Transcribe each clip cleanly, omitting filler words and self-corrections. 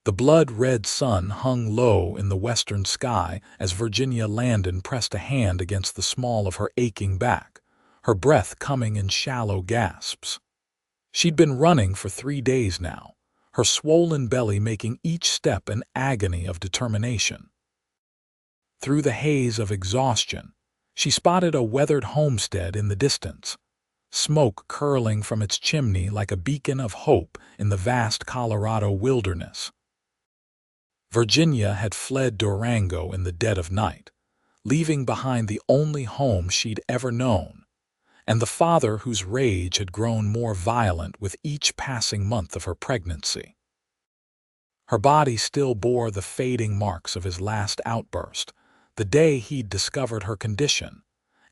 The blood-red sun hung low in the western sky as Virginia Landon pressed a hand against the small of her aching back, her breath coming in shallow gasps. She'd been running for 3 days now, her swollen belly making each step an agony of determination. Through the haze of exhaustion, she spotted a weathered homestead in the distance, smoke curling from its chimney like a beacon of hope in the vast Colorado wilderness. Virginia had fled Durango in the dead of night, leaving behind the only home she'd ever known, and the father whose rage had grown more violent with each passing month of her pregnancy. Her body still bore the fading marks of his last outburst, the day he'd discovered her condition,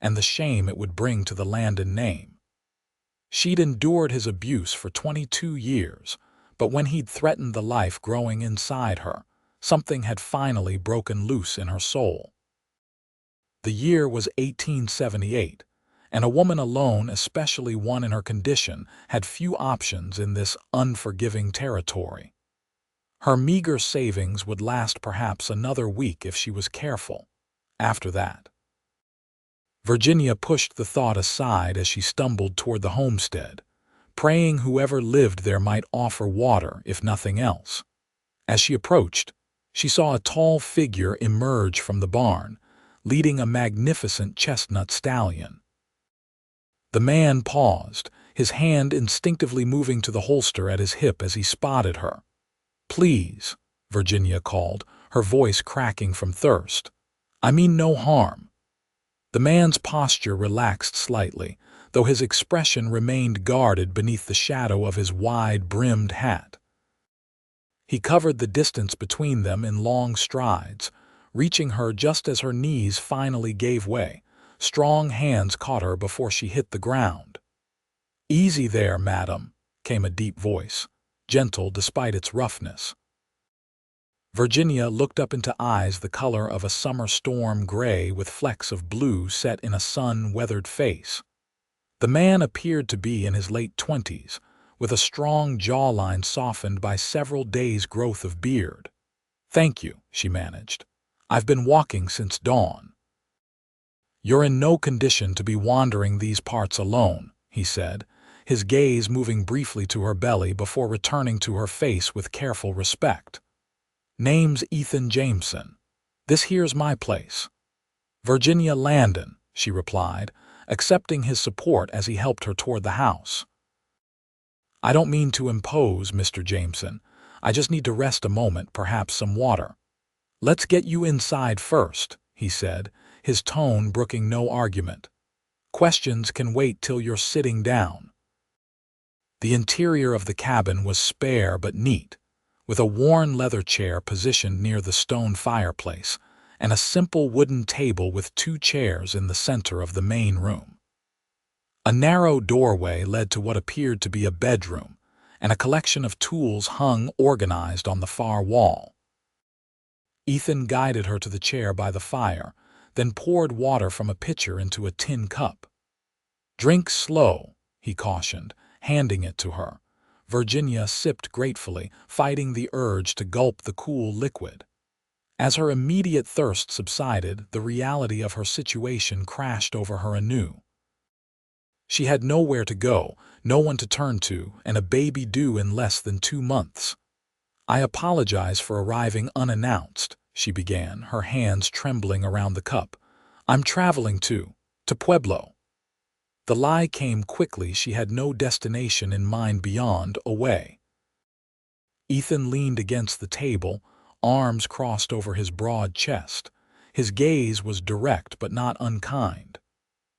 and the shame it would bring to the Landon name. She'd endured his abuse for 22 years, but when he'd threatened the life growing inside her, something had finally broken loose in her soul. The year was 1878, and a woman alone, especially one in her condition, had few options in this unforgiving territory. Her meager savings would last perhaps another week if she was careful. After that, Virginia pushed the thought aside as she stumbled toward the homestead, praying whoever lived there might offer water, if nothing else. As she approached, she saw a tall figure emerge from the barn, leading a magnificent chestnut stallion. The man paused, his hand instinctively moving to the holster at his hip as he spotted her. "Please," Virginia called, her voice cracking from thirst. "I mean no harm." The man's posture relaxed slightly, though his expression remained guarded beneath the shadow of his wide-brimmed hat. He covered the distance between them in long strides, reaching her just as her knees finally gave way. Strong hands caught her before she hit the ground. "Easy there, madam," came a deep voice, gentle despite its roughness. Virginia looked up into eyes the color of a summer storm gray with flecks of blue set in a sun-weathered face. The man appeared to be in his late 20s, with a strong jawline softened by several days' growth of beard. "Thank you," she managed. "I've been walking since dawn." "You're in no condition to be wandering these parts alone," he said, his gaze moving briefly to her belly before returning to her face with careful respect. "Name's Ethan Jameson. This here's my place." "Virginia Landon," she replied, accepting his support as he helped her toward the house. "I don't mean to impose, Mr. Jameson. I just need to rest a moment, perhaps some water." "Let's get you inside first," he said, his tone brooking no argument. "Questions can wait till you're sitting down." The interior of the cabin was spare but neat, with a worn leather chair positioned near the stone fireplace, and a simple wooden table with 2 chairs in the center of the main room. A narrow doorway led to what appeared to be a bedroom, and a collection of tools hung organized on the far wall. Ethan guided her to the chair by the fire, then poured water from a pitcher into a tin cup. "Drink slow," he cautioned, handing it to her. Virginia sipped gratefully, fighting the urge to gulp the cool liquid. As her immediate thirst subsided, the reality of her situation crashed over her anew. She had nowhere to go, no one to turn to, and a baby due in less than 2 months. "I apologize for arriving unannounced," she began, her hands trembling around the cup. "I'm traveling to Pueblo." The lie came quickly. She had no destination in mind beyond away. Ethan leaned against the table, arms crossed over his broad chest. His gaze was direct but not unkind.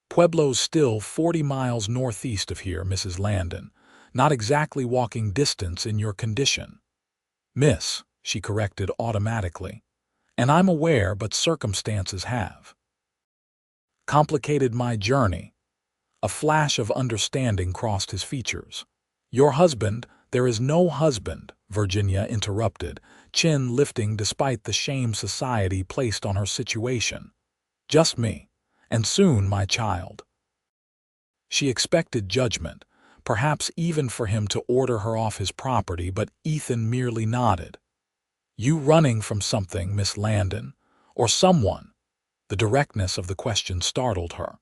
"Pueblo's still 40 miles northeast of here, Mrs. Landon. Not exactly walking distance in your condition." "Miss," she corrected automatically. "And I'm aware, but circumstances have complicated my journey." A flash of understanding crossed his features. "Your husband—" "There is no husband," Virginia interrupted, chin lifting despite the shame society placed on her situation. "Just me. And soon my child." She expected judgment, perhaps even for him to order her off his property, but Ethan merely nodded. You running from something, Miss Landon, or someone? The directness of the question startled her.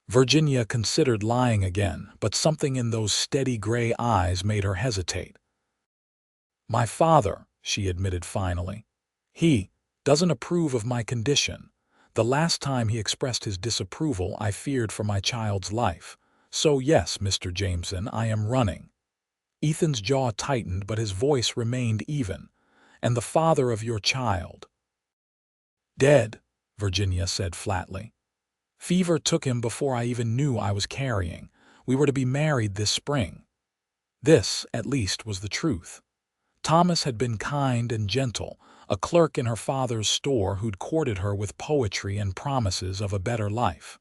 Virginia considered lying again, but something in those steady gray eyes made her hesitate. My father, she admitted finally. He doesn't approve of my condition. The last time he expressed his disapproval, I feared for my child's life. So yes, Mr. Jameson, I am running. Ethan's jaw tightened, but his voice remained even. And the father of your child? Dead, Virginia said flatly. Fever took him before I even knew I was carrying. We were to be married this spring. This, at least, was the truth. Thomas had been kind and gentle, a clerk in her father's store who'd courted her with poetry and promises of a better life.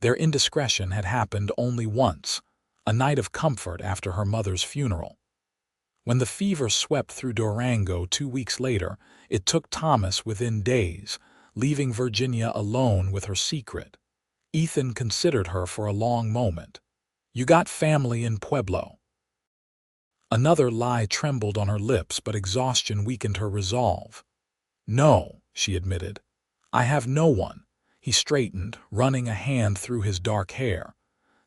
Their indiscretion had happened only once, a night of comfort after her mother's funeral. When the fever swept through Durango 2 weeks later, it took Thomas within days, leaving Virginia alone with her secret. Ethan considered her for a long moment. You got family in Pueblo. Another lie trembled on her lips, but exhaustion weakened her resolve. No, she admitted. I have no one. He straightened, running a hand through his dark hair.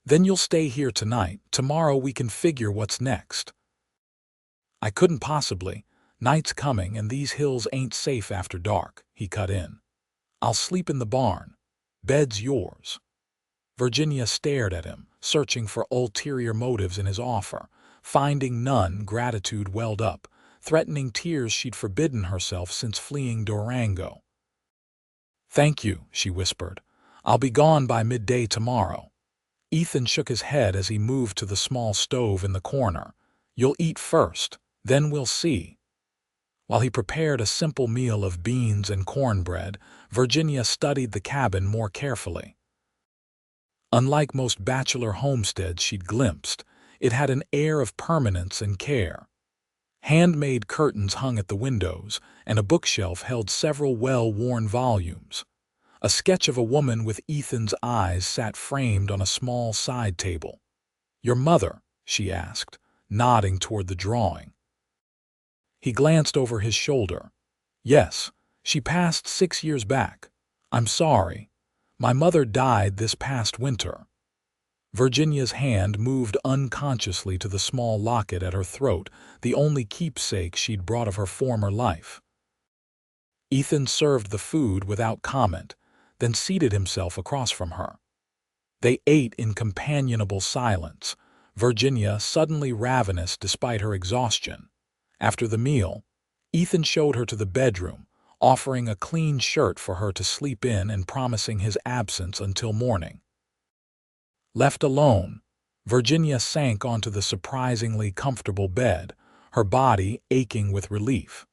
Then you'll stay here tonight. Tomorrow we can figure what's next. I couldn't possibly. Night's coming and these hills ain't safe after dark, he cut in. I'll sleep in the barn. Bed's yours. Virginia stared at him, searching for ulterior motives in his offer. Finding none, gratitude welled up, threatening tears she'd forbidden herself since fleeing Durango. Thank you, she whispered. I'll be gone by midday tomorrow. Ethan shook his head as he moved to the small stove in the corner. You'll eat first, then we'll see. While he prepared a simple meal of beans and cornbread, Virginia studied the cabin more carefully. Unlike most bachelor homesteads she'd glimpsed, it had an air of permanence and care. Handmade curtains hung at the windows, and a bookshelf held several well-worn volumes. A sketch of a woman with Ethan's eyes sat framed on a small side table. Your mother? She asked, nodding toward the drawing. He glanced over his shoulder. Yes, she passed 6 years back. I'm sorry. My mother died this past winter. Virginia's hand moved unconsciously to the small locket at her throat, the only keepsake she'd brought of her former life. Ethan served the food without comment, then seated himself across from her. They ate in companionable silence, Virginia suddenly ravenous despite her exhaustion. After the meal, Ethan showed her to the bedroom, offering a clean shirt for her to sleep in and promising his absence until morning. Left alone, Virginia sank onto the surprisingly comfortable bed, her body aching with relief.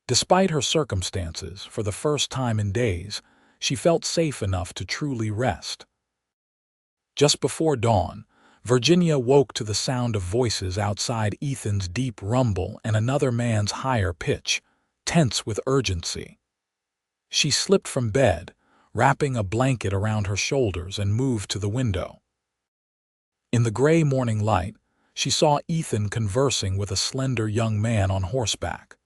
Despite her circumstances, for the first time in days, she felt safe enough to truly rest. Just before dawn, Virginia woke to the sound of voices outside, Ethan's deep rumble and another man's higher pitch, tense with urgency. She slipped from bed, wrapping a blanket around her shoulders, and moved to the window. In the gray morning light, she saw Ethan conversing with a slender young man on horseback.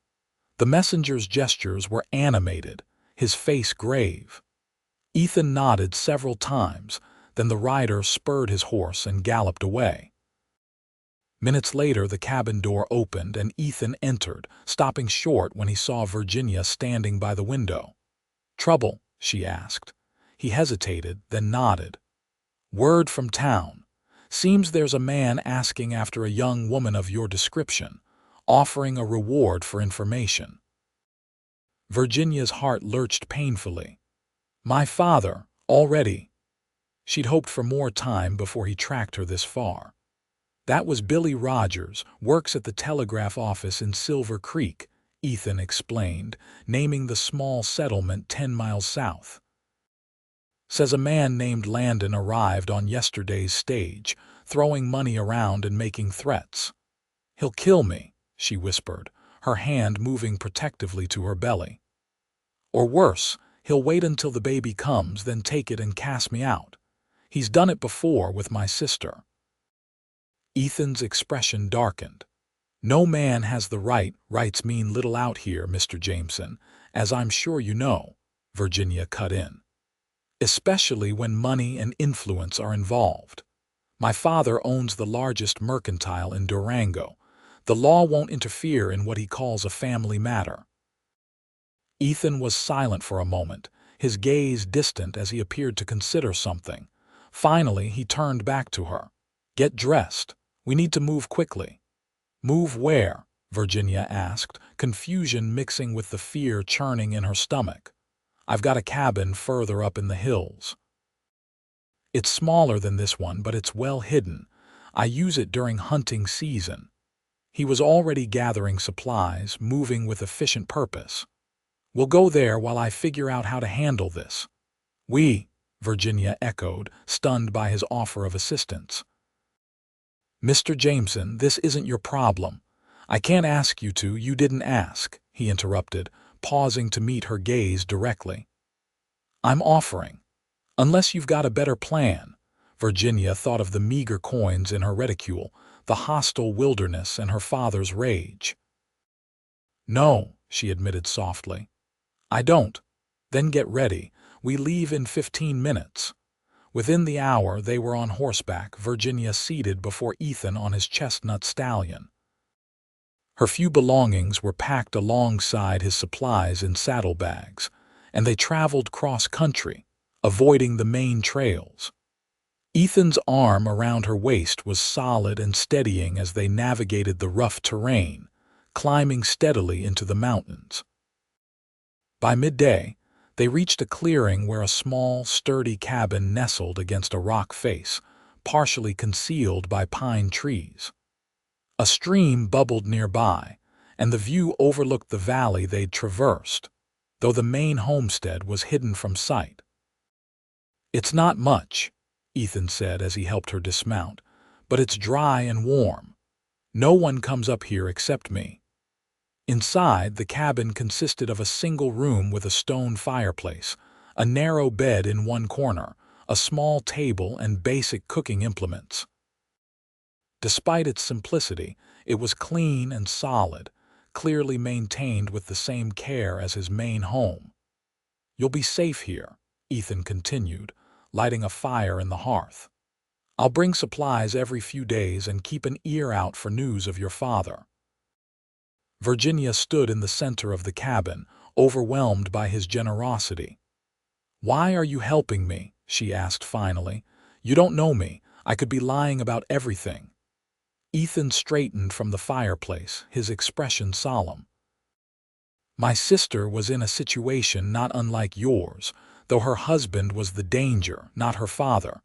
The messenger's gestures were animated, his face grave. Ethan nodded several times, then the rider spurred his horse and galloped away. Minutes later, the cabin door opened and Ethan entered, stopping short when he saw Virginia standing by the window. Trouble? She asked. He hesitated, then nodded. Word from town. Seems there's a man asking after a young woman of your description, offering a reward for information. Virginia's heart lurched painfully. My father, already. She'd hoped for more time before he tracked her this far. That was Billy Rogers, works at the telegraph office in Silver Creek, Ethan explained, naming the small settlement 10 miles south. Says a man named Landon arrived on yesterday's stage, throwing money around and making threats. He'll kill me, she whispered, her hand moving protectively to her belly. Or worse, he'll wait until the baby comes, then take it and cast me out. He's done it before with my sister. Ethan's expression darkened. No man has the right. Rights mean little out here, Mr. Jameson, as I'm sure you know, Virginia cut in. Especially when money and influence are involved. My father owns the largest mercantile in Durango. The law won't interfere in what he calls a family matter. Ethan was silent for a moment, his gaze distant as he appeared to consider something. Finally, he turned back to her. Get dressed. We need to move quickly. Move where? Virginia asked, confusion mixing with the fear churning in her stomach. I've got a cabin further up in the hills. It's smaller than this one, but it's well hidden. I use it during hunting season. He was already gathering supplies, moving with efficient purpose. We'll go there while I figure out how to handle this. We, Virginia echoed, stunned by his offer of assistance. Mr. Jameson, this isn't your problem. I can't ask you to, you didn't ask, he interrupted, pausing to meet her gaze directly. I'm offering. Unless you've got a better plan. Virginia thought of the meager coins in her reticule, the hostile wilderness, and her father's rage. No, she admitted softly. I don't. Then get ready. We leave in 15 minutes. Within the hour, they were on horseback, Virginia seated before Ethan on his chestnut stallion. Her few belongings were packed alongside his supplies in saddlebags, and they traveled cross-country, avoiding the main trails. Ethan's arm around her waist was solid and steadying as they navigated the rough terrain, climbing steadily into the mountains. By midday, they reached a clearing where a small, sturdy cabin nestled against a rock face, partially concealed by pine trees. A stream bubbled nearby, and the view overlooked the valley they'd traversed, though the main homestead was hidden from sight. It's not much, Ethan said as he helped her dismount, but it's dry and warm. No one comes up here except me. Inside, the cabin consisted of a single room with a stone fireplace, a narrow bed in one corner, a small table, and basic cooking implements. Despite its simplicity, it was clean and solid, clearly maintained with the same care as his main home. You'll be safe here, Ethan continued, lighting a fire in the hearth. I'll bring supplies every few days and keep an ear out for news of your father. Virginia stood in the center of the cabin, overwhelmed by his generosity. Why are you helping me? She asked finally. You don't know me. I could be lying about everything. Ethan straightened from the fireplace, his expression solemn. My sister was in a situation not unlike yours, though her husband was the danger, not her father.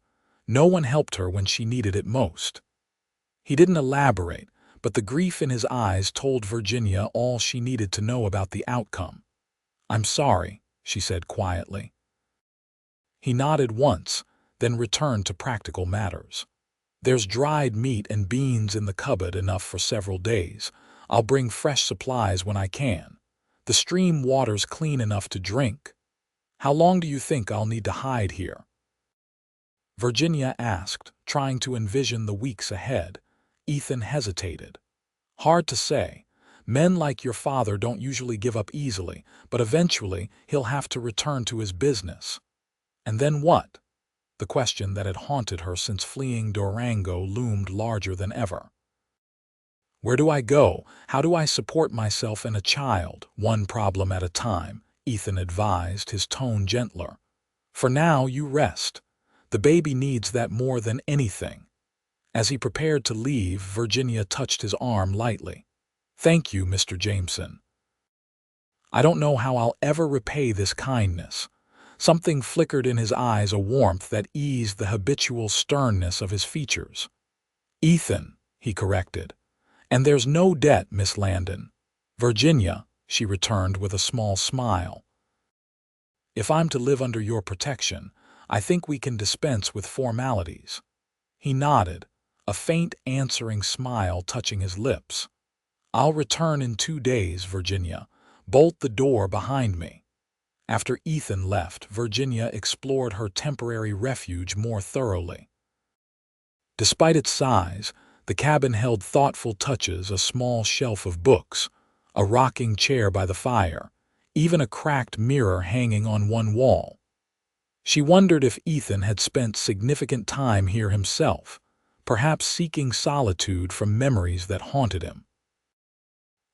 No one helped her when she needed it most. He didn't elaborate, but the grief in his eyes told Virginia all she needed to know about the outcome. I'm sorry, she said quietly. He nodded once, then returned to practical matters. There's dried meat and beans in the cupboard, enough for several days. I'll bring fresh supplies when I can. The stream water's clean enough to drink. How long do you think I'll need to hide here? Virginia asked, trying to envision the weeks ahead. Ethan hesitated. Hard to say. Men like your father don't usually give up easily, but eventually he'll have to return to his business. And then what? The question that had haunted her since fleeing Durango loomed larger than ever. Where do I go? How do I support myself and a child? One problem at a time, Ethan advised, his tone gentler. For now, you rest. The baby needs that more than anything. As he prepared to leave, Virginia touched his arm lightly. Thank you, Mr. Jameson. I don't know how I'll ever repay this kindness. Something flickered in his eyes, a warmth that eased the habitual sternness of his features. Ethan, he corrected. And there's no debt, Miss Landon. Virginia, she returned with a small smile. If I'm to live under your protection, I think we can dispense with formalities. He nodded, a faint answering smile touching his lips. I'll return in 2 days, Virginia. Bolt the door behind me. After Ethan left, Virginia explored her temporary refuge more thoroughly. Despite its size, The cabin held thoughtful touches, a small shelf of books, a rocking chair by the fire, even a cracked mirror hanging on one wall. She wondered if Ethan had spent significant time here himself, perhaps seeking solitude from memories that haunted him.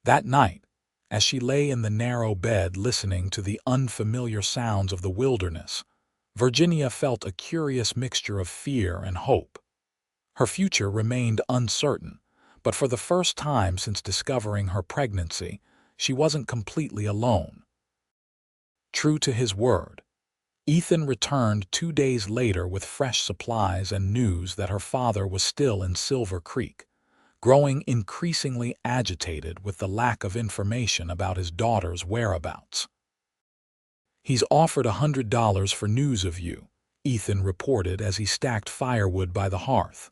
That night, as she lay in the narrow bed listening to the unfamiliar sounds of the wilderness, Virginia felt a curious mixture of fear and hope. Her future remained uncertain, but for the first time since discovering her pregnancy, she wasn't completely alone. True to his word, Ethan returned 2 days later with fresh supplies and news that her father was still in Silver Creek, growing increasingly agitated with the lack of information about his daughter's whereabouts. "He's offered $100 for news of you," Ethan reported as he stacked firewood by the hearth.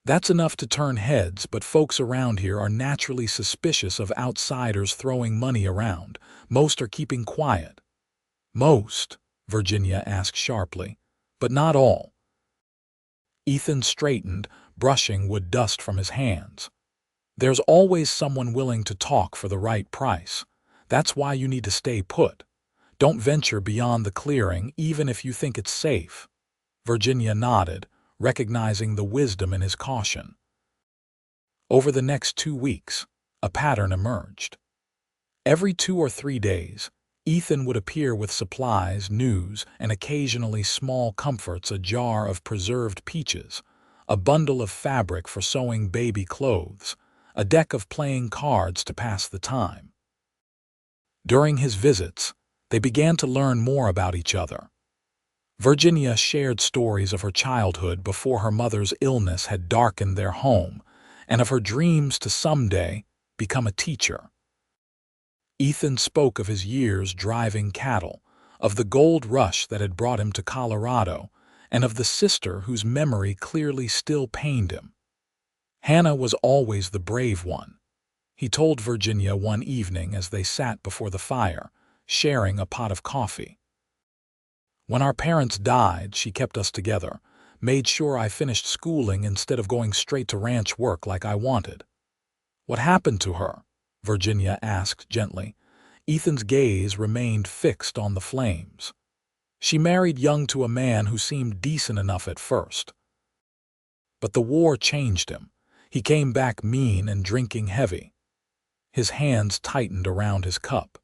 "That's enough to turn heads, but folks around here are naturally suspicious of outsiders throwing money around. Most are keeping quiet." "Most?" Virginia asked sharply. "But not all." Ethan straightened, brushing wood dust from his hands. "There's always someone willing to talk for the right price. That's why you need to stay put. Don't venture beyond the clearing, even if you think it's safe." Virginia nodded, recognizing the wisdom in his caution. Over the next 2 weeks, a pattern emerged. Every 2 or 3 days, Ethan would appear with supplies, news, and occasionally small comforts: a jar of preserved peaches, a bundle of fabric for sewing baby clothes, a deck of playing cards to pass the time. During his visits, they began to learn more about each other. Virginia shared stories of her childhood before her mother's illness had darkened their home, and of her dreams to someday become a teacher. Ethan spoke of his years driving cattle, of the gold rush that had brought him to Colorado, and of the sister whose memory clearly still pained him. "Hannah was always the brave one," he told Virginia one evening as they sat before the fire, sharing a pot of coffee. "When our parents died, she kept us together, made sure I finished schooling instead of going straight to ranch work like I wanted." "What happened to her?" Virginia asked gently. Ethan's gaze remained fixed on the flames. "She married young to a man who seemed decent enough at first. But the war changed him. He came back mean and drinking heavy." His hands tightened around his cup.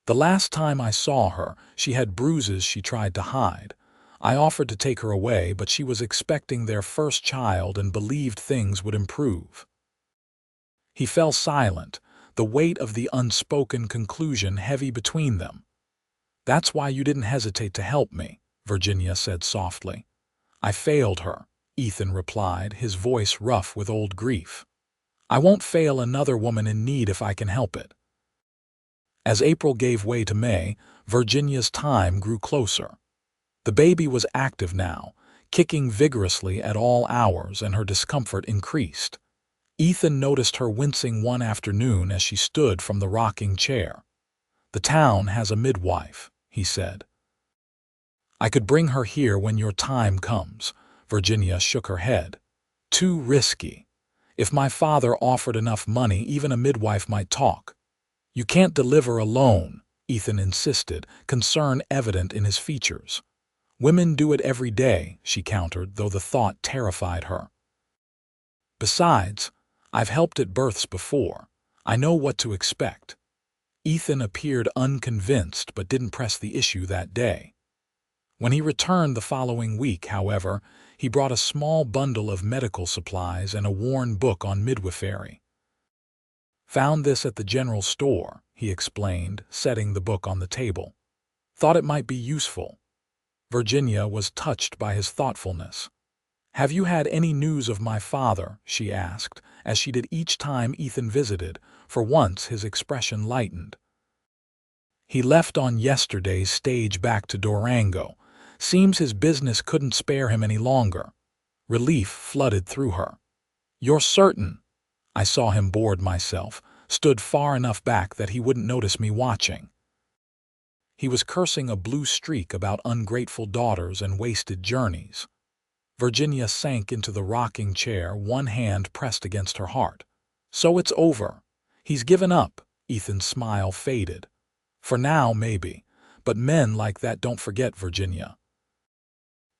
"The last time I saw her, she had bruises she tried to hide. I offered to take her away, but she was expecting their first child and believed things would improve." He fell silent, the weight of the unspoken conclusion heavy between them. "That's why you didn't hesitate to help me," Virginia said softly. "I failed her," Ethan replied, his voice rough with old grief. "I won't fail another woman in need if I can help it." As April gave way to May, Virginia's time grew closer. The baby was active now, kicking vigorously at all hours, and her discomfort increased. Ethan noticed her wincing one afternoon as she stood from the rocking chair. "The town has a midwife," he said. "I could bring her here when your time comes." Virginia shook her head. "Too risky. If my father offered enough money, even a midwife might talk." "You can't deliver alone," Ethan insisted, concern evident in his features. "Women do it every day," she countered, though the thought terrified her. "Besides, I've helped at births before. I know what to expect." Ethan appeared unconvinced but didn't press the issue that day. When he returned the following week, however, he brought a small bundle of medical supplies and a worn book on midwifery. "Found this at the general store," he explained, setting the book on the table. "Thought it might be useful." Virginia was touched by his thoughtfulness. "Have you had any news of my father?" she asked, as she did each time Ethan visited. For once his expression lightened. "He left on yesterday's stage back to Durango. Seems his business couldn't spare him any longer." Relief flooded through her. "You're certain?" "I saw him board myself, stood far enough back that he wouldn't notice me watching. He was cursing a blue streak about ungrateful daughters and wasted journeys." Virginia sank into the rocking chair, one hand pressed against her heart. So it's over. He's given up. Ethan's smile faded. For now, maybe. But men like that don't forget, Virginia.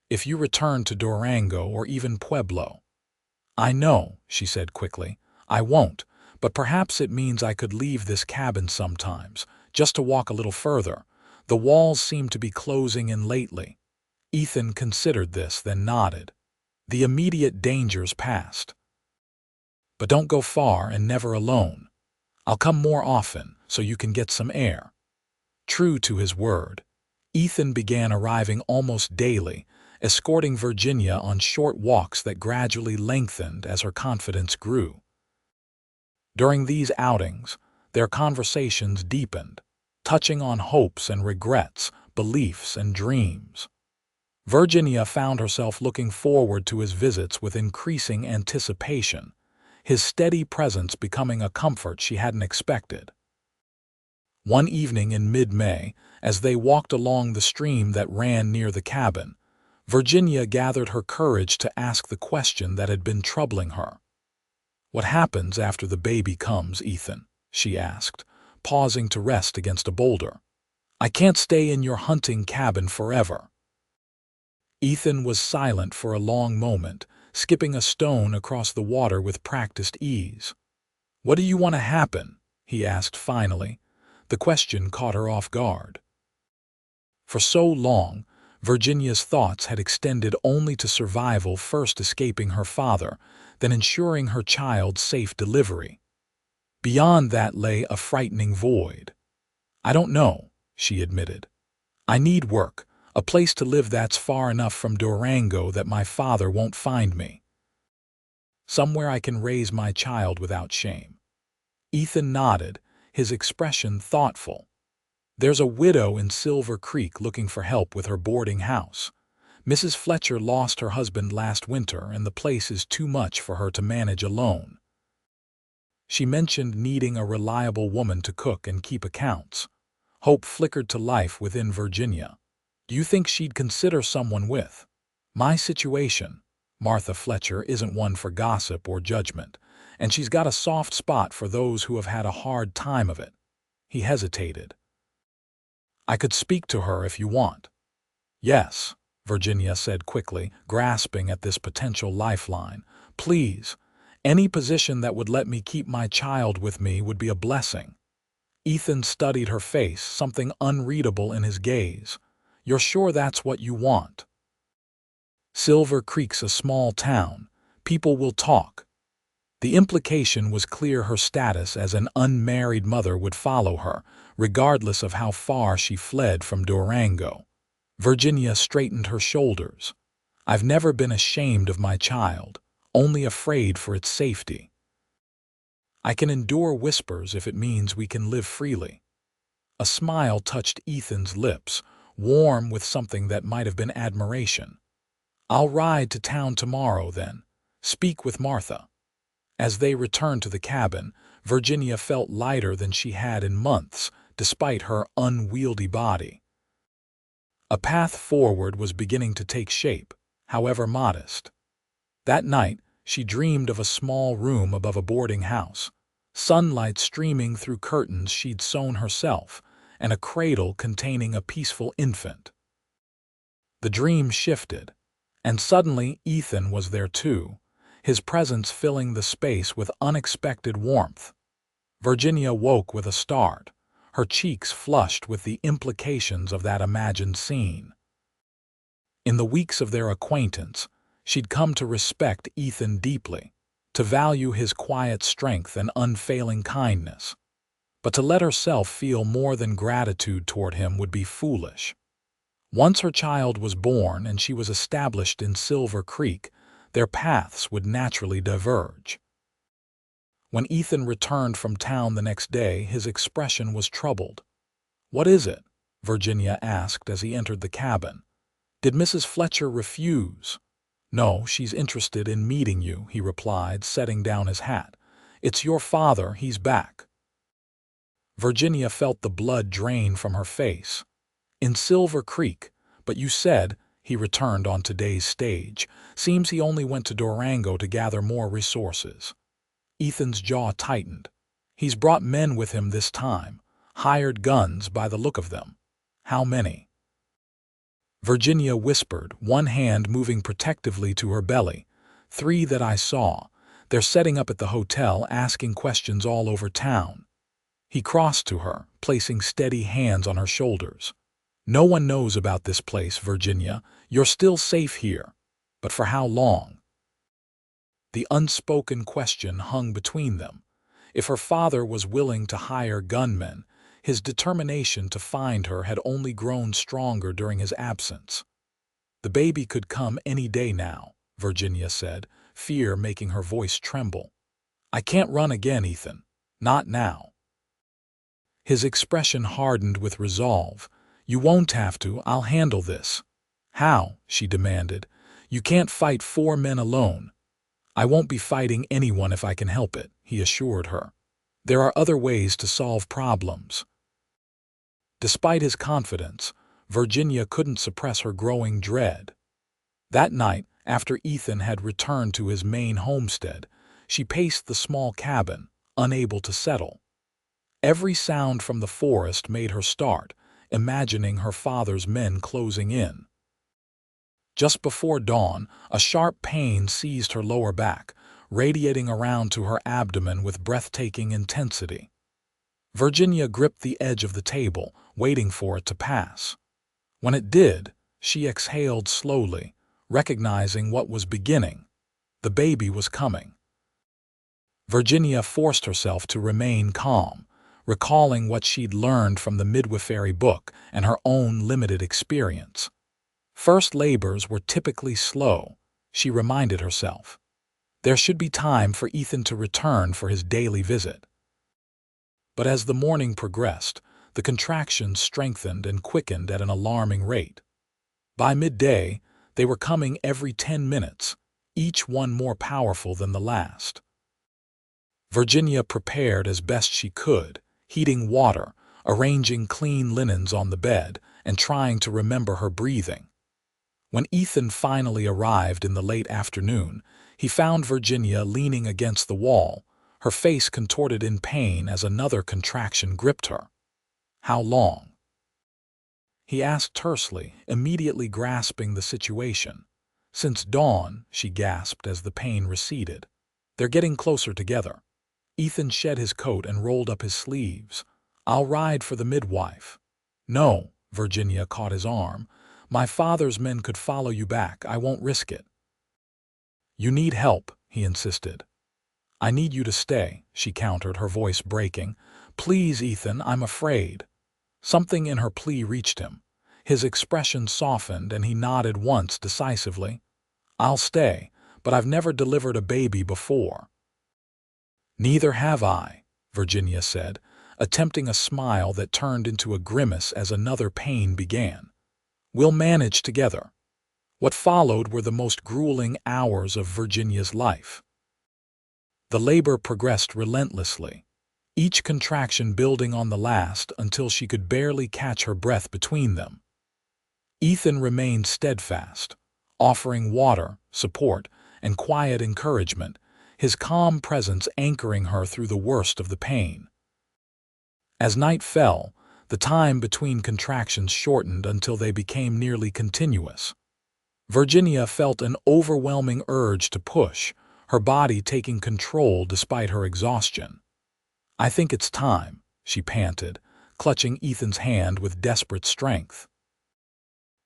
If you return to Durango or even Pueblo. I know, she said quickly. I won't, but perhaps it means I could leave this cabin sometimes, just to walk a little further. The walls seem to be closing in lately. Ethan considered this, then nodded. The immediate danger's past. But don't go far and never alone. I'll come more often so you can get some air. True to his word, Ethan began arriving almost daily, escorting Virginia on short walks that gradually lengthened as her confidence grew. During these outings, their conversations deepened, touching on hopes and regrets, beliefs and dreams. Virginia found herself looking forward to his visits with increasing anticipation, his steady presence becoming a comfort she hadn't expected. One evening in mid-May, as they walked along the stream that ran near the cabin, Virginia gathered her courage to ask the question that had been troubling her. "What happens after the baby comes, Ethan?" she asked, pausing to rest against a boulder. "I can't stay in your hunting cabin forever." Ethan was silent for a long moment, skipping a stone across the water with practiced ease. "What do you want to happen?" he asked finally. The question caught her off guard. For so long, Virginia's thoughts had extended only to survival, first escaping her father, then ensuring her child's safe delivery. Beyond that lay a frightening void. "I don't know," she admitted. "I need work, a place to live that's far enough from Durango that my father won't find me. Somewhere I can raise my child without shame." Ethan nodded, his expression thoughtful. "There's a widow in Silver Creek looking for help with her boarding house. Mrs. Fletcher lost her husband last winter, and the place is too much for her to manage alone." She mentioned needing a reliable woman to cook and keep accounts. Hope flickered to life within Virginia. "Do you think she'd consider someone with my situation?" Martha Fletcher isn't one for gossip or judgment, and she's got a soft spot for those who have had a hard time of it. He hesitated. "I could speak to her if you want." "Yes," Virginia said quickly, grasping at this potential lifeline. "Please, any position that would let me keep my child with me would be a blessing." Ethan studied her face, something unreadable in his gaze. "You're sure that's what you want?" "Silver Creek's a small town. People will talk." The implication was clear: her status as an unmarried mother would follow her, regardless of how far she fled from Durango. Virginia straightened her shoulders. "I've never been ashamed of my child, only afraid for its safety. I can endure whispers if it means we can live freely." A smile touched Ethan's lips, warm with something that might have been admiration. "I'll ride to town tomorrow, then. Speak with Martha." As they returned to the cabin, Virginia felt lighter than she had in months, despite her unwieldy body. A path forward was beginning to take shape, however modest. That night, she dreamed of a small room above a boarding house, sunlight streaming through curtains she'd sewn herself, and a cradle containing a peaceful infant. The dream shifted, and suddenly Ethan was there too, his presence filling the space with unexpected warmth. Virginia woke with a start, her cheeks flushed with the implications of that imagined scene. In the weeks of their acquaintance, she'd come to respect Ethan deeply, to value his quiet strength and unfailing kindness. But to let herself feel more than gratitude toward him would be foolish. Once her child was born and she was established in Silver Creek, their paths would naturally diverge. When Ethan returned from town the next day, his expression was troubled. "What is it?" Virginia asked as he entered the cabin. "Did Mrs. Fletcher refuse?" "No, she's interested in meeting you," he replied, setting down his hat. "It's your father, he's back." Virginia felt the blood drain from her face. "In Silver Creek, but you said he returned on today's stage. Seems he only went to Durango to gather more resources. Ethan's jaw tightened. He's brought men with him this time. Hired guns by the look of them. How many? Virginia whispered, one hand moving protectively to her belly. 3 that I saw. They're setting up at the hotel, asking questions all over town. He crossed to her, placing steady hands on her shoulders. No one knows about this place, Virginia. You're still safe here. But for how long? The unspoken question hung between them. If her father was willing to hire gunmen, his determination to find her had only grown stronger during his absence. The baby could come any day now, Virginia said, fear making her voice tremble. I can't run again, Ethan. Not now. His expression hardened with resolve. You won't have to. I'll handle this. How? She demanded. You can't fight 4 men alone. I won't be fighting anyone if I can help it, he assured her. There are other ways to solve problems. Despite his confidence, Virginia couldn't suppress her growing dread. That night, after Ethan had returned to his main homestead, she paced the small cabin, unable to settle. Every sound from the forest made her start, imagining her father's men closing in. Just before dawn, a sharp pain seized her lower back, radiating around to her abdomen with breathtaking intensity. Virginia gripped the edge of the table, waiting for it to pass. When it did, she exhaled slowly, recognizing what was beginning. The baby was coming. Virginia forced herself to remain calm, recalling what she'd learned from the midwifery book and her own limited experience. First labors were typically slow, she reminded herself. There should be time for Ethan to return for his daily visit. But as the morning progressed, the contractions strengthened and quickened at an alarming rate. By midday, they were coming every 10 minutes, each one more powerful than the last. Virginia prepared as best she could, heating water, arranging clean linens on the bed, and trying to remember her breathing. When Ethan finally arrived in the late afternoon, he found Virginia leaning against the wall, her face contorted in pain as another contraction gripped her. How long? He asked tersely, immediately grasping the situation. Since dawn, she gasped as the pain receded. They're getting closer together. Ethan shed his coat and rolled up his sleeves. I'll ride for the midwife. No, Virginia caught his arm. My father's men could follow you back. I won't risk it. You need help, he insisted. I need you to stay, she countered, her voice breaking. Please, Ethan, I'm afraid. Something in her plea reached him. His expression softened and he nodded once decisively. I'll stay, but I've never delivered a baby before. Neither have I, Virginia said, attempting a smile that turned into a grimace as another pain began. We'll manage together. What followed were the most grueling hours of Virginia's life. The labor progressed relentlessly, each contraction building on the last until she could barely catch her breath between them. Ethan remained steadfast, offering water, support, and quiet encouragement, his calm presence anchoring her through the worst of the pain. As night fell, the time between contractions shortened until they became nearly continuous. Virginia felt an overwhelming urge to push, her body taking control despite her exhaustion. I think it's time, she panted, clutching Ethan's hand with desperate strength.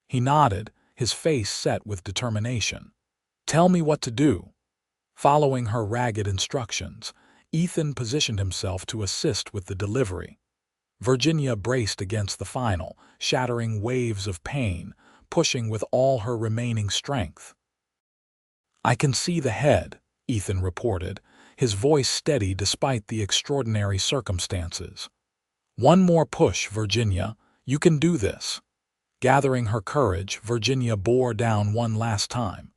He nodded, his face set with determination. Tell me what to do. Following her ragged instructions, Ethan positioned himself to assist with the delivery. Virginia braced against the final, shattering waves of pain, pushing with all her remaining strength. I can see the head, Ethan reported, his voice steady despite the extraordinary circumstances. One more push, Virginia. You can do this. Gathering her courage, Virginia bore down one last time.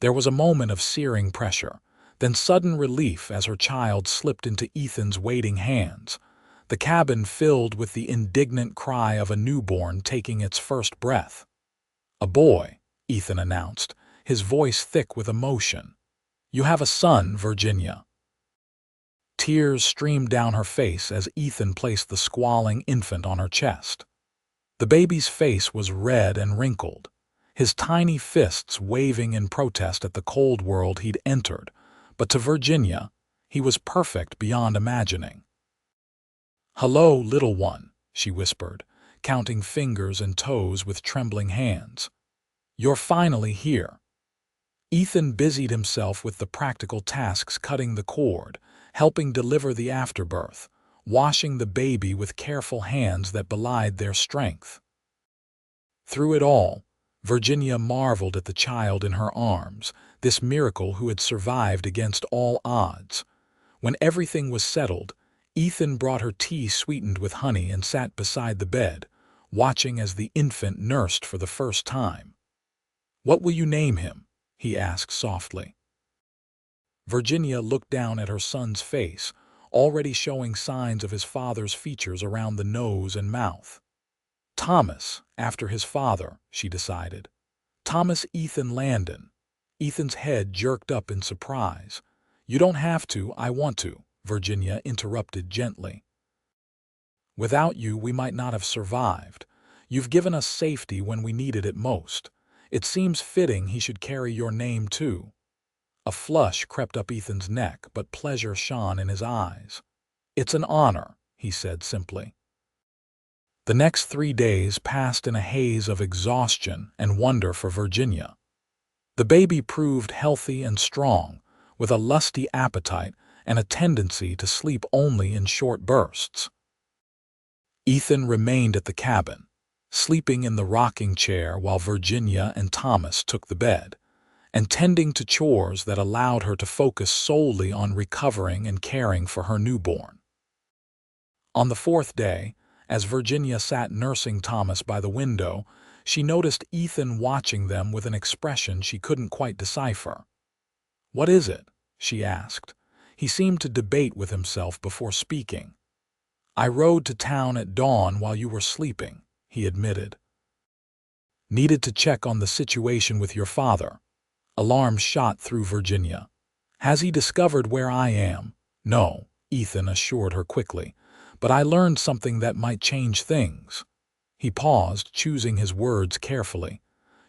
There was a moment of searing pressure, then sudden relief as her child slipped into Ethan's waiting hands, the cabin filled with the indignant cry of a newborn taking its first breath. "A boy," Ethan announced, his voice thick with emotion. "You have a son, Virginia." Tears streamed down her face as Ethan placed the squalling infant on her chest. The baby's face was red and wrinkled, his tiny fists waving in protest at the cold world he'd entered, but to Virginia, he was perfect beyond imagining. "Hello, little one," she whispered, counting fingers and toes with trembling hands. "You're finally here." Ethan busied himself with the practical tasks, cutting the cord, helping deliver the afterbirth, washing the baby with careful hands that belied their strength. Through it all, Virginia marveled at the child in her arms, this miracle who had survived against all odds. When everything was settled, Ethan brought her tea sweetened with honey and sat beside the bed, watching as the infant nursed for the first time. "What will you name him?" he asked softly. Virginia looked down at her son's face, already showing signs of his father's features around the nose and mouth. "Thomas, after his father," she decided. "Thomas Ethan Landon." Ethan's head jerked up in surprise. "You don't have to, I want to," Virginia interrupted gently. "Without you, we might not have survived. You've given us safety when we needed it most. It seems fitting he should carry your name too." A flush crept up Ethan's neck, but pleasure shone in his eyes. "It's an honor," he said simply. The next 3 days passed in a haze of exhaustion and wonder for Virginia. The baby proved healthy and strong, with a lusty appetite and a tendency to sleep only in short bursts. Ethan remained at the cabin, sleeping in the rocking chair while Virginia and Thomas took the bed, and tending to chores that allowed her to focus solely on recovering and caring for her newborn. On the 4th day, as Virginia sat nursing Thomas by the window, she noticed Ethan watching them with an expression she couldn't quite decipher. "What is it?" she asked. He seemed to debate with himself before speaking. "I rode to town at dawn while you were sleeping," he admitted. "Needed to check on the situation with your father." Alarm shot through Virginia. "Has he discovered where I am?" "No," Ethan assured her quickly, "but I learned something that might change things." He paused, choosing his words carefully.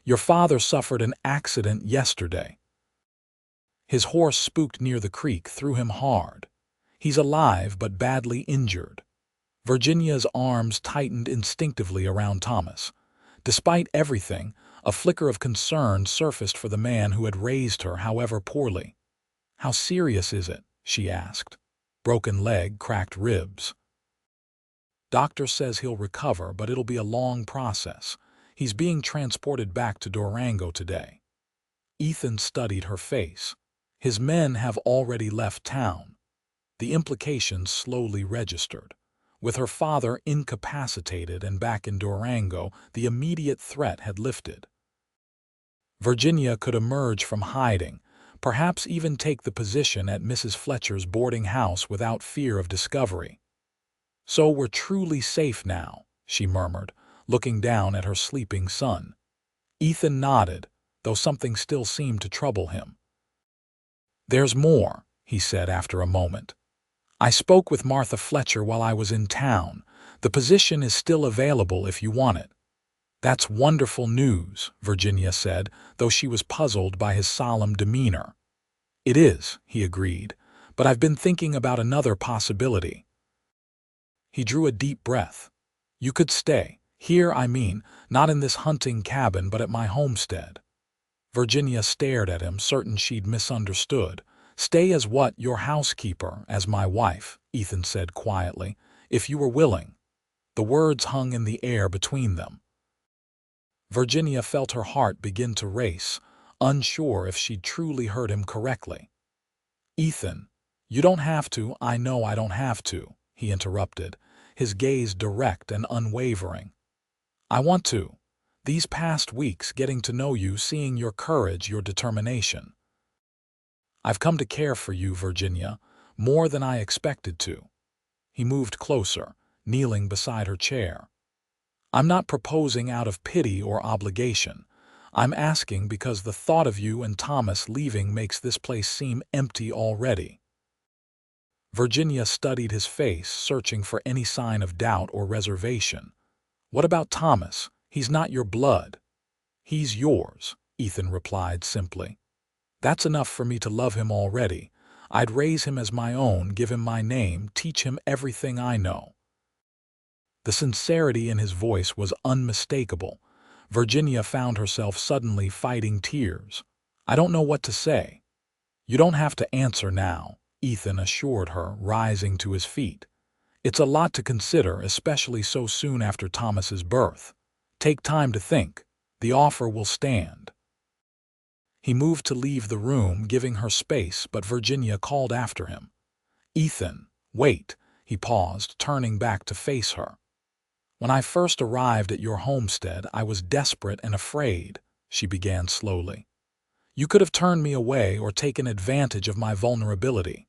"Your father suffered an accident yesterday. His horse spooked near the creek, threw him hard. He's alive but badly injured." Virginia's arms tightened instinctively around Thomas. Despite everything, a flicker of concern surfaced for the man who had raised her, however poorly. "How serious is it?" she asked. "Broken leg, cracked ribs." "Doctor says he'll recover, but it'll be a long process. He's being transported back to Durango today." Ethan studied her face. His men have already left town. The implications slowly registered. With her father incapacitated and back in Durango, the immediate threat had lifted. Virginia could emerge from hiding, perhaps even take the position at Mrs. Fletcher's boarding house without fear of discovery. "So we're truly safe now," she murmured, looking down at her sleeping son. Ethan nodded, though something still seemed to trouble him. "There's more," he said after a moment. "I spoke with Martha Fletcher while I was in town. The position is still available if you want it." "That's wonderful news," Virginia said, though she was puzzled by his solemn demeanor. "It is," he agreed, "but I've been thinking about another possibility." He drew a deep breath. "You could stay. Here, I mean, not in this hunting cabin, but at my homestead." Virginia stared at him, certain she'd misunderstood. "Stay as what? Your housekeeper, as my wife," Ethan said quietly, "if you were willing." The words hung in the air between them. Virginia felt her heart begin to race, unsure if she'd truly heard him correctly. "Ethan, you don't have to, I know I don't have to," he interrupted, his gaze direct and unwavering. "I want to. These past weeks, getting to know you, seeing your courage, your determination. I've come to care for you, Virginia, more than I expected to." He moved closer, kneeling beside her chair. "I'm not proposing out of pity or obligation. I'm asking because the thought of you and Thomas leaving makes this place seem empty already." Virginia studied his face, searching for any sign of doubt or reservation. "What about Thomas? He's not your blood." "He's yours," Ethan replied simply. "That's enough for me to love him already. I'd raise him as my own, give him my name, teach him everything I know." The sincerity in his voice was unmistakable. Virginia found herself suddenly fighting tears. "I don't know what to say." "You don't have to answer now," Ethan assured her, rising to his feet. "It's a lot to consider, especially so soon after Thomas's birth. Take time to think. The offer will stand." He moved to leave the room, giving her space, but Virginia called after him. "Ethan, wait." He paused, turning back to face her. "When I first arrived at your homestead, I was desperate and afraid," she began slowly. "You could have turned me away or taken advantage of my vulnerability.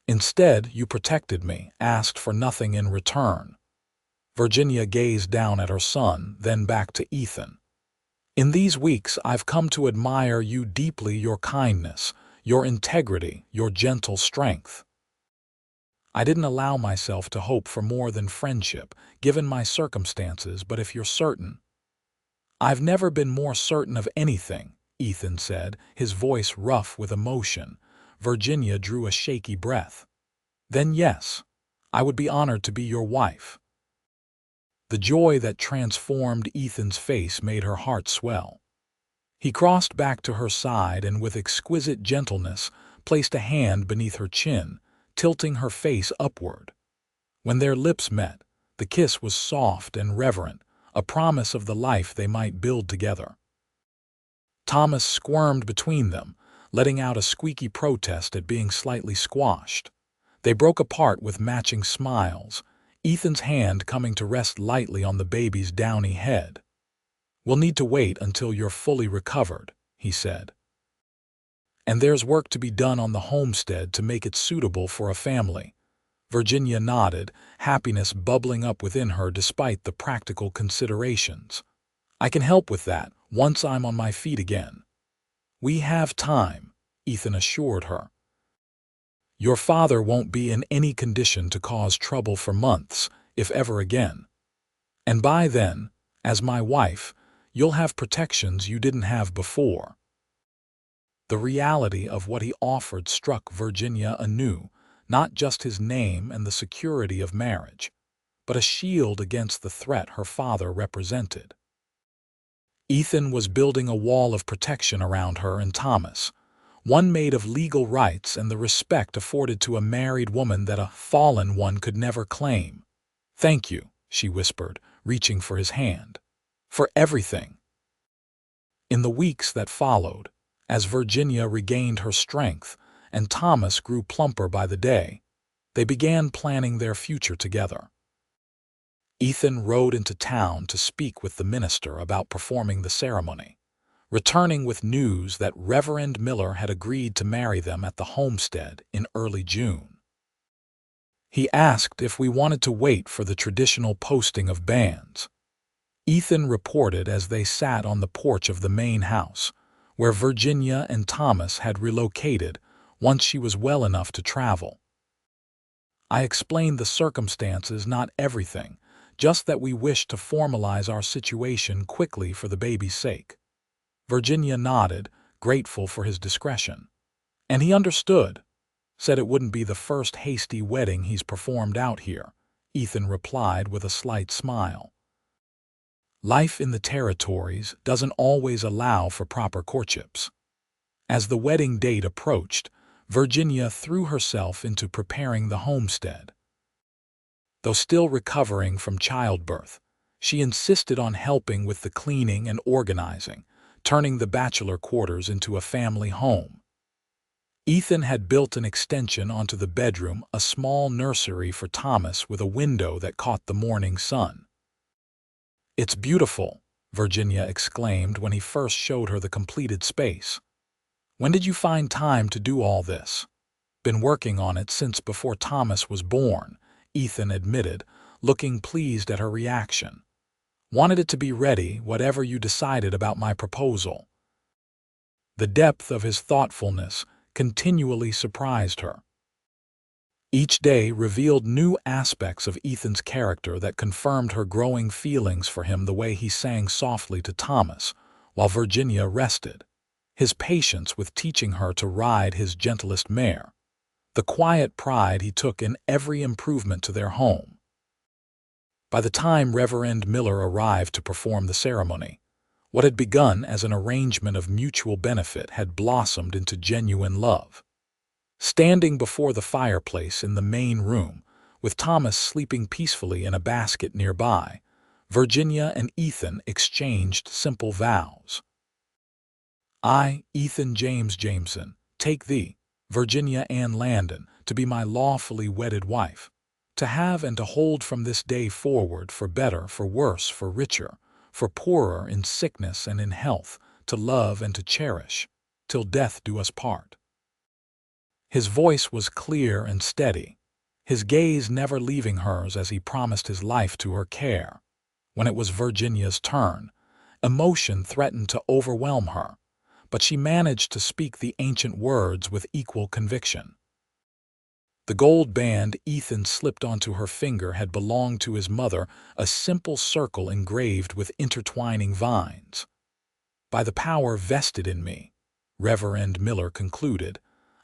Instead, you protected me, asked for nothing in return." Virginia gazed down at her son, then back to Ethan. "In these weeks, I've come to admire you deeply, your kindness, your integrity, your gentle strength. I didn't allow myself to hope for more than friendship, given my circumstances, but if you're certain—" "I've never been more certain of anything," Ethan said, his voice rough with emotion. Virginia drew a shaky breath. "Then yes, I would be honored to be your wife." The joy that transformed Ethan's face made her heart swell. He crossed back to her side and with exquisite gentleness placed a hand beneath her chin, tilting her face upward. When their lips met, the kiss was soft and reverent, a promise of the life they might build together. Thomas squirmed between them, letting out a squeaky protest at being slightly squashed. They broke apart with matching smiles, Ethan's hand coming to rest lightly on the baby's downy head. "We'll need to wait until you're fully recovered," he said. "And there's work to be done on the homestead to make it suitable for a family." Virginia nodded, happiness bubbling up within her despite the practical considerations. "I can help with that once I'm on my feet again." "We have time," Ethan assured her. "Your father won't be in any condition to cause trouble for months, if ever again. And by then, as my wife, you'll have protections you didn't have before." The reality of what he offered struck Virginia anew, not just his name and the security of marriage, but a shield against the threat her father represented. Ethan was building a wall of protection around her and Thomas, one made of legal rights and the respect afforded to a married woman that a fallen one could never claim. "Thank you," she whispered, reaching for his hand. "For everything." In the weeks that followed, as Virginia regained her strength and Thomas grew plumper by the day, they began planning their future together. Ethan rode into town to speak with the minister about performing the ceremony, returning with news that Reverend Miller had agreed to marry them at the homestead in early June. He asked if we wanted to wait for the traditional posting of banns. Ethan reported as they sat on the porch of the main house, where Virginia and Thomas had relocated once she was well enough to travel. "I explained the circumstances, not everything, just that we wished to formalize our situation quickly for the baby's sake." Virginia nodded, grateful for his discretion. "And he understood. Said it wouldn't be the first hasty wedding he's performed out here," Ethan replied with a slight smile. Life in the territories doesn't always allow for proper courtships. As the wedding date approached, Virginia threw herself into preparing the homestead. Though still recovering from childbirth, she insisted on helping with the cleaning and organizing, turning the bachelor quarters into a family home. Ethan had built an extension onto the bedroom, a small nursery for Thomas with a window that caught the morning sun. "It's beautiful," Virginia exclaimed when he first showed her the completed space. "When did you find time to do all this?" "Been working on it since before Thomas was born," Ethan admitted, looking pleased at her reaction. Wanted it to be ready, whatever you decided about my proposal." The depth of his thoughtfulness continually surprised her. Each day revealed new aspects of Ethan's character that confirmed her growing feelings for him, the way he sang softly to Thomas while Virginia rested, his patience with teaching her to ride his gentlest mare, the quiet pride he took in every improvement to their home. By the time Reverend Miller arrived to perform the ceremony, what had begun as an arrangement of mutual benefit had blossomed into genuine love. Standing before the fireplace in the main room, with Thomas sleeping peacefully in a basket nearby, Virginia and Ethan exchanged simple vows. "I, Ethan Jameson, take thee, Virginia Ann Landon, to be my lawfully wedded wife, to have and to hold from this day forward, for better, for worse, for richer, for poorer, in sickness and in health, to love and to cherish, till death do us part." His voice was clear and steady, his gaze never leaving hers as he promised his life to her care. When it was Virginia's turn, emotion threatened to overwhelm her, but she managed to speak the ancient words with equal conviction. The gold band Ethan slipped onto her finger had belonged to his mother, a simple circle engraved with intertwining vines. "By the power vested in me," Reverend Miller concluded,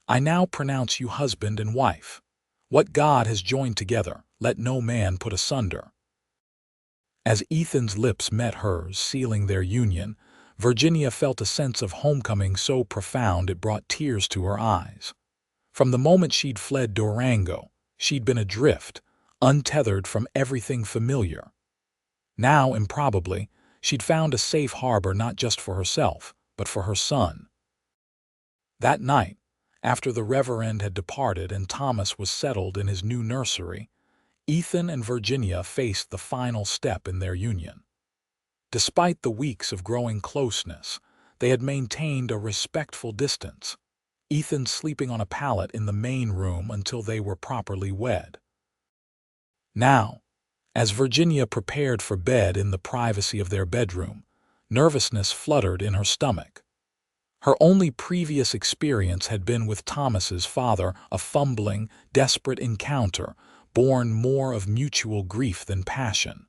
"I now pronounce you husband and wife. What God has joined together, let no man put asunder." As Ethan's lips met hers, sealing their union, Virginia felt a sense of homecoming so profound it brought tears to her eyes. From the moment she'd fled Durango, she'd been adrift, untethered from everything familiar. Now, improbably, she'd found a safe harbor not just for herself, but for her son. That night, after the Reverend had departed and Thomas was settled in his new nursery, Ethan and Virginia faced the final step in their union. Despite the weeks of growing closeness, they had maintained a respectful distance, Ethan sleeping on a pallet in the main room until they were properly wed. Now, as Virginia prepared for bed in the privacy of their bedroom, nervousness fluttered in her stomach. Her only previous experience had been with Thomas's father, a fumbling, desperate encounter, born more of mutual grief than passion.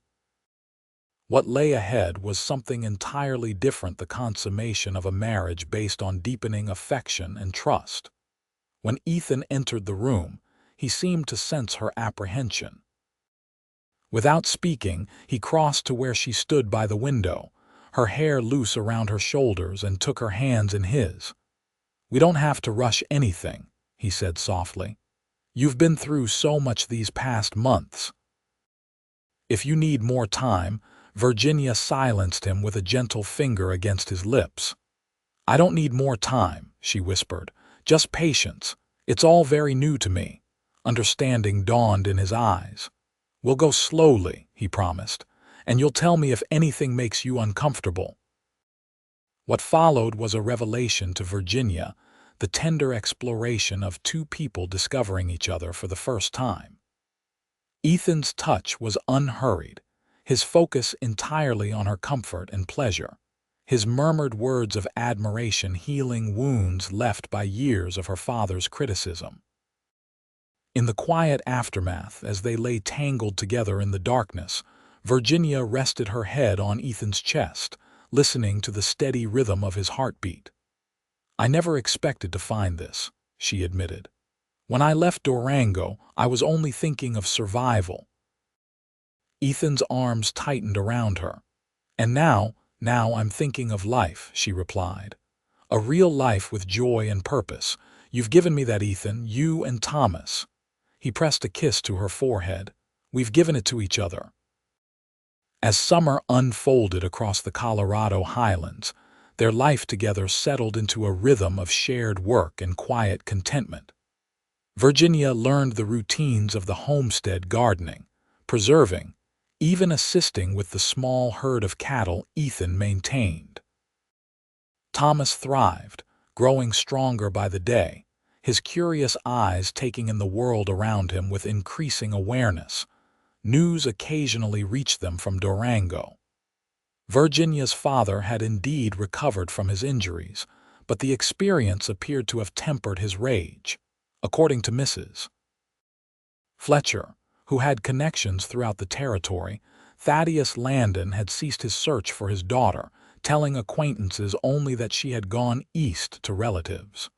What lay ahead was something entirely different, the consummation of a marriage based on deepening affection and trust. When Ethan entered the room, he seemed to sense her apprehension. Without speaking, he crossed to where she stood by the window, her hair loose around her shoulders, and took her hands in his. "We don't have to rush anything," he said softly. "You've been through so much these past months. If you need more time," Virginia silenced him with a gentle finger against his lips. "I don't need more time," she whispered. "Just patience. It's all very new to me." Understanding dawned in his eyes. "We'll go slowly," he promised, "and you'll tell me if anything makes you uncomfortable." What followed was a revelation to Virginia, the tender exploration of two people discovering each other for the first time. Ethan's touch was unhurried, his focus entirely on her comfort and pleasure, his murmured words of admiration healing wounds left by years of her father's criticism. In the quiet aftermath, as they lay tangled together in the darkness, Virginia rested her head on Ethan's chest, listening to the steady rhythm of his heartbeat. "I never expected to find this," she admitted. "When I left Durango, I was only thinking of survival." Ethan's arms tightened around her. "And now I'm thinking of life," she replied. "A real life with joy and purpose. You've given me that, Ethan, you and Thomas." He pressed a kiss to her forehead. "We've given it to each other." As summer unfolded across the Colorado highlands, their life together settled into a rhythm of shared work and quiet contentment. Virginia learned the routines of the homestead, gardening, preserving, even assisting with the small herd of cattle Ethan maintained. Thomas thrived, growing stronger by the day, his curious eyes taking in the world around him with increasing awareness. News occasionally reached them from Durango. Virginia's father had indeed recovered from his injuries, but the experience appeared to have tempered his rage. According to Mrs. Fletcher, who had connections throughout the territory, Thaddeus Landon had ceased his search for his daughter, telling acquaintances only that she had gone east to relatives.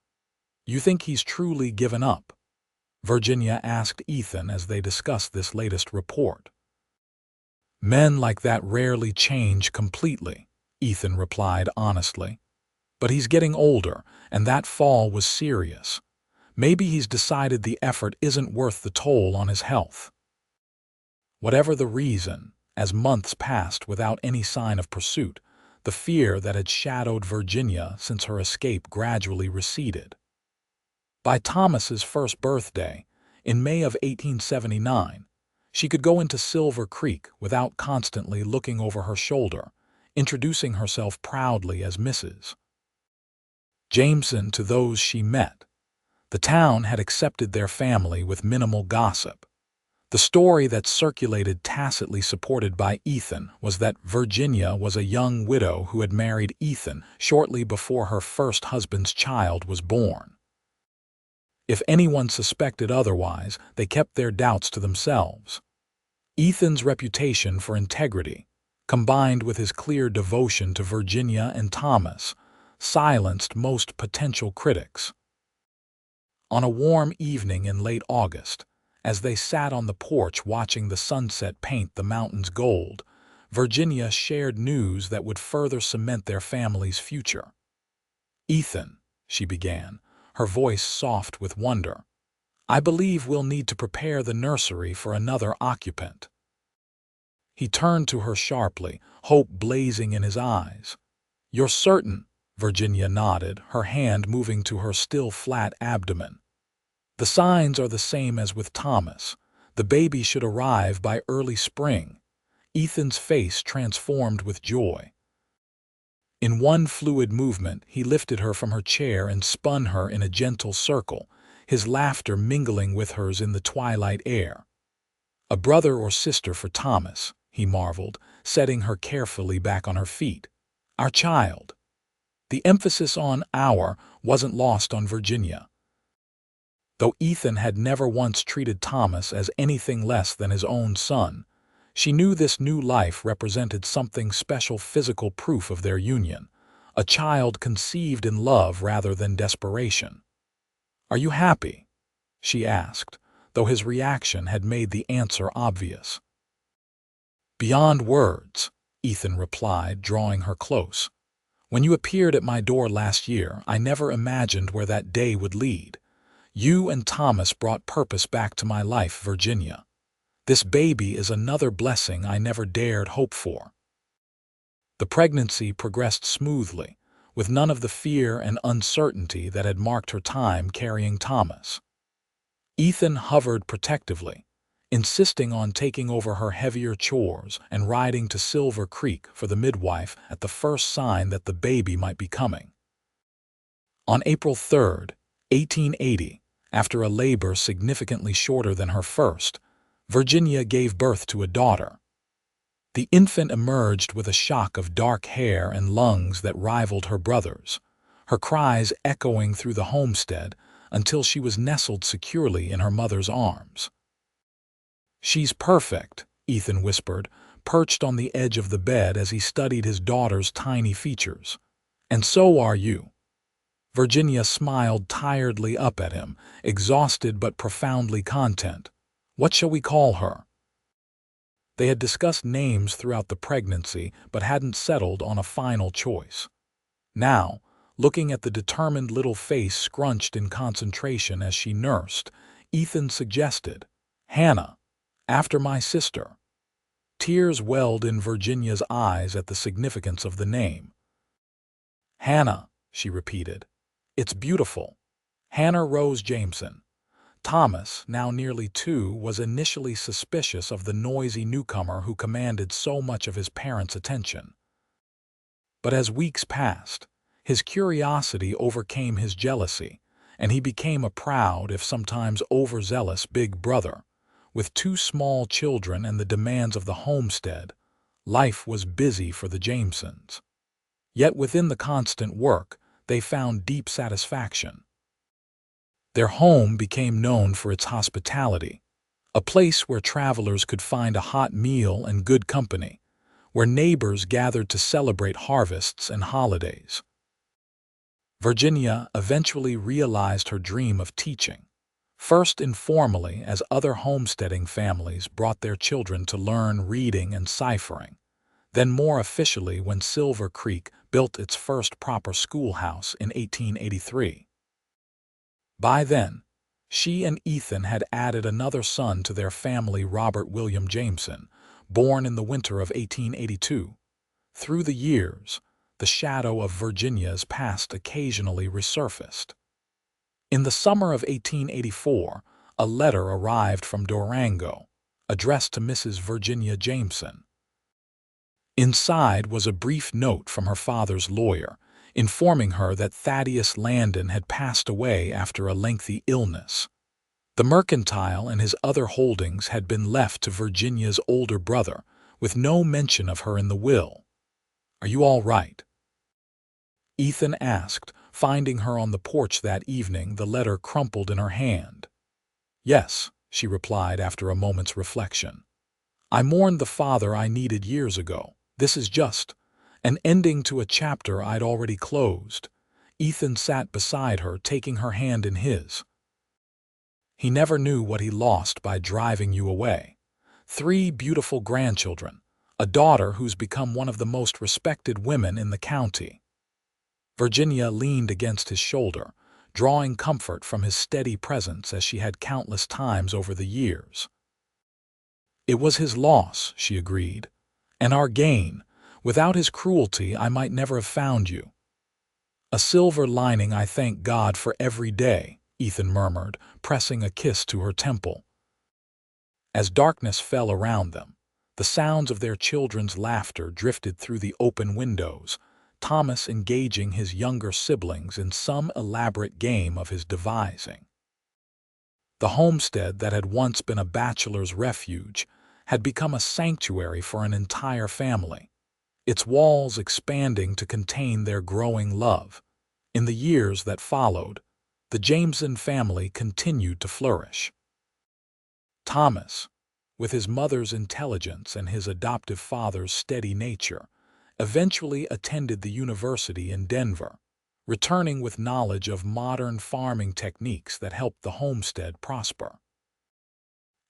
"You think he's truly given up?" Virginia asked Ethan as they discussed this latest report. "Men like that rarely change completely," Ethan replied honestly. "But he's getting older, and that fall was serious. Maybe he's decided the effort isn't worth the toll on his health." Whatever the reason, as months passed without any sign of pursuit, the fear that had shadowed Virginia since her escape gradually receded. By Thomas's first birthday, in May of 1879, she could go into Silver Creek without constantly looking over her shoulder, introducing herself proudly as Mrs. Jameson to those she met. The town had accepted their family with minimal gossip. The story that circulated tacitly supported by Ethan was that Virginia was a young widow who had married Ethan shortly before her first husband's child was born. If anyone suspected otherwise, they kept their doubts to themselves. Ethan's reputation for integrity, combined with his clear devotion to Virginia and Thomas, silenced most potential critics. On a warm evening in late August, as they sat on the porch watching the sunset paint the mountains gold, Virginia shared news that would further cement their family's future. "Ethan," she began, her voice soft with wonder, "I believe we'll need to prepare the nursery for another occupant." He turned to her sharply, hope blazing in his eyes. "You're certain?" Virginia nodded, her hand moving to her still flat abdomen. "The signs are the same as with Thomas. The baby should arrive by early spring." Ethan's face transformed with joy. In one fluid movement, he lifted her from her chair and spun her in a gentle circle, his laughter mingling with hers in the twilight air. "A brother or sister for Thomas," he marveled, setting her carefully back on her feet. "Our child." The emphasis on "our" wasn't lost on Virginia. Though Ethan had never once treated Thomas as anything less than his own son, she knew this new life represented something special, physical proof of their union, a child conceived in love rather than desperation. "Are you happy?" she asked, though his reaction had made the answer obvious. "Beyond words," Ethan replied, drawing her close. "When you appeared at my door last year, I never imagined where that day would lead. You and Thomas brought purpose back to my life, Virginia. This baby is another blessing I never dared hope for." The pregnancy progressed smoothly, with none of the fear and uncertainty that had marked her time carrying Thomas. Ethan hovered protectively, insisting on taking over her heavier chores and riding to Silver Creek for the midwife at the first sign that the baby might be coming. On April 3, 1880, after a labor significantly shorter than her first, Virginia gave birth to a daughter. The infant emerged with a shock of dark hair and lungs that rivaled her brother's, her cries echoing through the homestead until she was nestled securely in her mother's arms. "She's perfect," Ethan whispered, perched on the edge of the bed as he studied his daughter's tiny features. "And so are you." Virginia smiled tiredly up at him, exhausted but profoundly content. "What shall we call her?" They had discussed names throughout the pregnancy but hadn't settled on a final choice. Now, looking at the determined little face scrunched in concentration as she nursed, Ethan suggested, "Hannah, after my sister." Tears welled in Virginia's eyes at the significance of the name. "Hannah," she repeated. "It's beautiful. Hannah Rose Jameson." Thomas, now nearly 2, was initially suspicious of the noisy newcomer who commanded so much of his parents' attention. But as weeks passed, his curiosity overcame his jealousy, and he became a proud, if sometimes overzealous, big brother. With 2 small children and the demands of the homestead, Life was busy for the Jamesons. Yet within the constant work, they found deep satisfaction. Their home became known for its hospitality, a place where travelers could find a hot meal and good company, where neighbors gathered to celebrate harvests and holidays. Virginia eventually realized her dream of teaching, first informally as other homesteading families brought their children to learn reading and ciphering, then more officially when Silver Creek built its first proper schoolhouse in 1883. By then, she and Ethan had added another son to their family, Robert William Jameson, born in the winter of 1882. Through the years, the shadow of Virginia's past occasionally resurfaced. In the summer of 1884, a letter arrived from Durango, addressed to Mrs. Virginia Jameson. Inside was a brief note from her father's lawyer, informing her that Thaddeus Landon had passed away after a lengthy illness. The mercantile and his other holdings had been left to Virginia's older brother, with no mention of her in the will. "Are you all right?" Ethan asked, finding her on the porch that evening, the letter crumpled in her hand. "Yes," she replied after a moment's reflection. "I mourned the father I needed years ago. This is just an ending to a chapter I'd already closed." Ethan sat beside her, taking her hand in his. "He never knew what he lost by driving you away. 3 beautiful grandchildren, a daughter who's become one of the most respected women in the county." Virginia leaned against his shoulder, drawing comfort from his steady presence as she had countless times over the years. "It was his loss," she agreed, "and our gain. Without his cruelty, I might never have found you." "A silver lining I thank God for every day," Ethan murmured, pressing a kiss to her temple. As darkness fell around them, the sounds of their children's laughter drifted through the open windows, Thomas engaging his younger siblings in some elaborate game of his devising. The homestead that had once been a bachelor's refuge had become a sanctuary for an entire family, its walls expanding to contain their growing love. In the years that followed, the Jameson family continued to flourish. Thomas, with his mother's intelligence and his adoptive father's steady nature, eventually attended the university in Denver, returning with knowledge of modern farming techniques that helped the homestead prosper.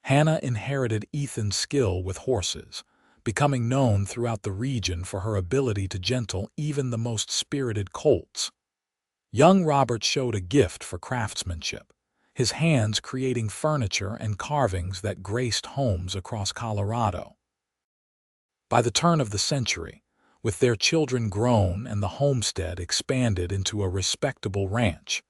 Hannah inherited Ethan's skill with horses, becoming known throughout the region for her ability to gentle even the most spirited colts. Young Robert showed a gift for craftsmanship, his hands creating furniture and carvings that graced homes across Colorado. By the turn of the century, with their children grown and the homestead expanded into a respectable ranch,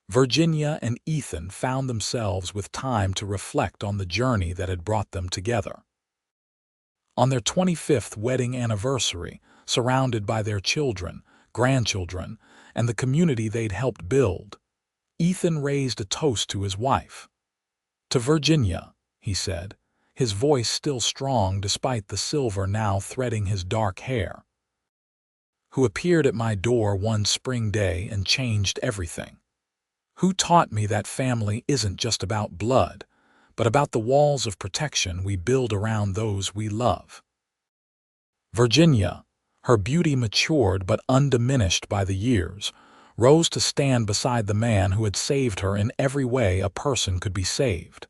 Virginia and Ethan found themselves with time to reflect on the journey that had brought them together. On their 25th wedding anniversary, surrounded by their children, grandchildren, and the community they'd helped build, Ethan raised a toast to his wife. "To Virginia," he said, his voice still strong despite the silver now threading his dark hair, "who appeared at my door one spring day and changed everything. Who taught me that family isn't just about blood, but about the walls of protection we build around those we love." Virginia, her beauty matured but undiminished by the years, rose to stand beside the man who had saved her in every way a person could be saved.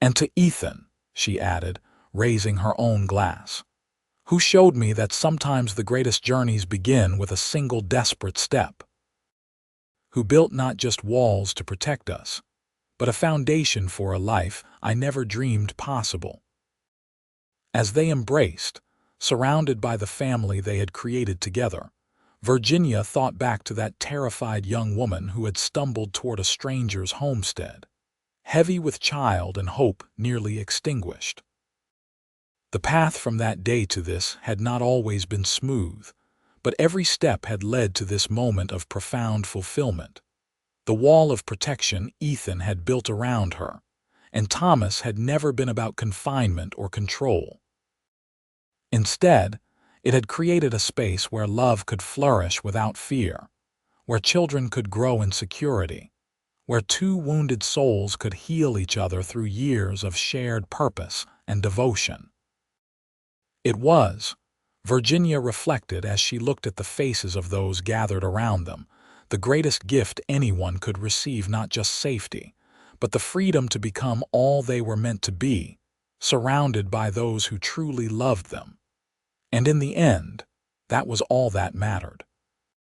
"And to Ethan," she added, raising her own glass, "who showed me that sometimes the greatest journeys begin with a single desperate step. Who built not just walls to protect us, but a foundation for a life I never dreamed possible." As they embraced, surrounded by the family they had created together, Virginia thought back to that terrified young woman who had stumbled toward a stranger's homestead, heavy with child and hope nearly extinguished. The path from that day to this had not always been smooth, but every step had led to this moment of profound fulfillment. The wall of protection Ethan had built around her, and Thomas had never been about confinement or control. Instead, it had created a space where love could flourish without fear, where children could grow in security, where two wounded souls could heal each other through years of shared purpose and devotion. It was, Virginia reflected as she looked at the faces of those gathered around them, the greatest gift anyone could receive, not just safety, but the freedom to become all they were meant to be, surrounded by those who truly loved them. And in the end, that was all that mattered.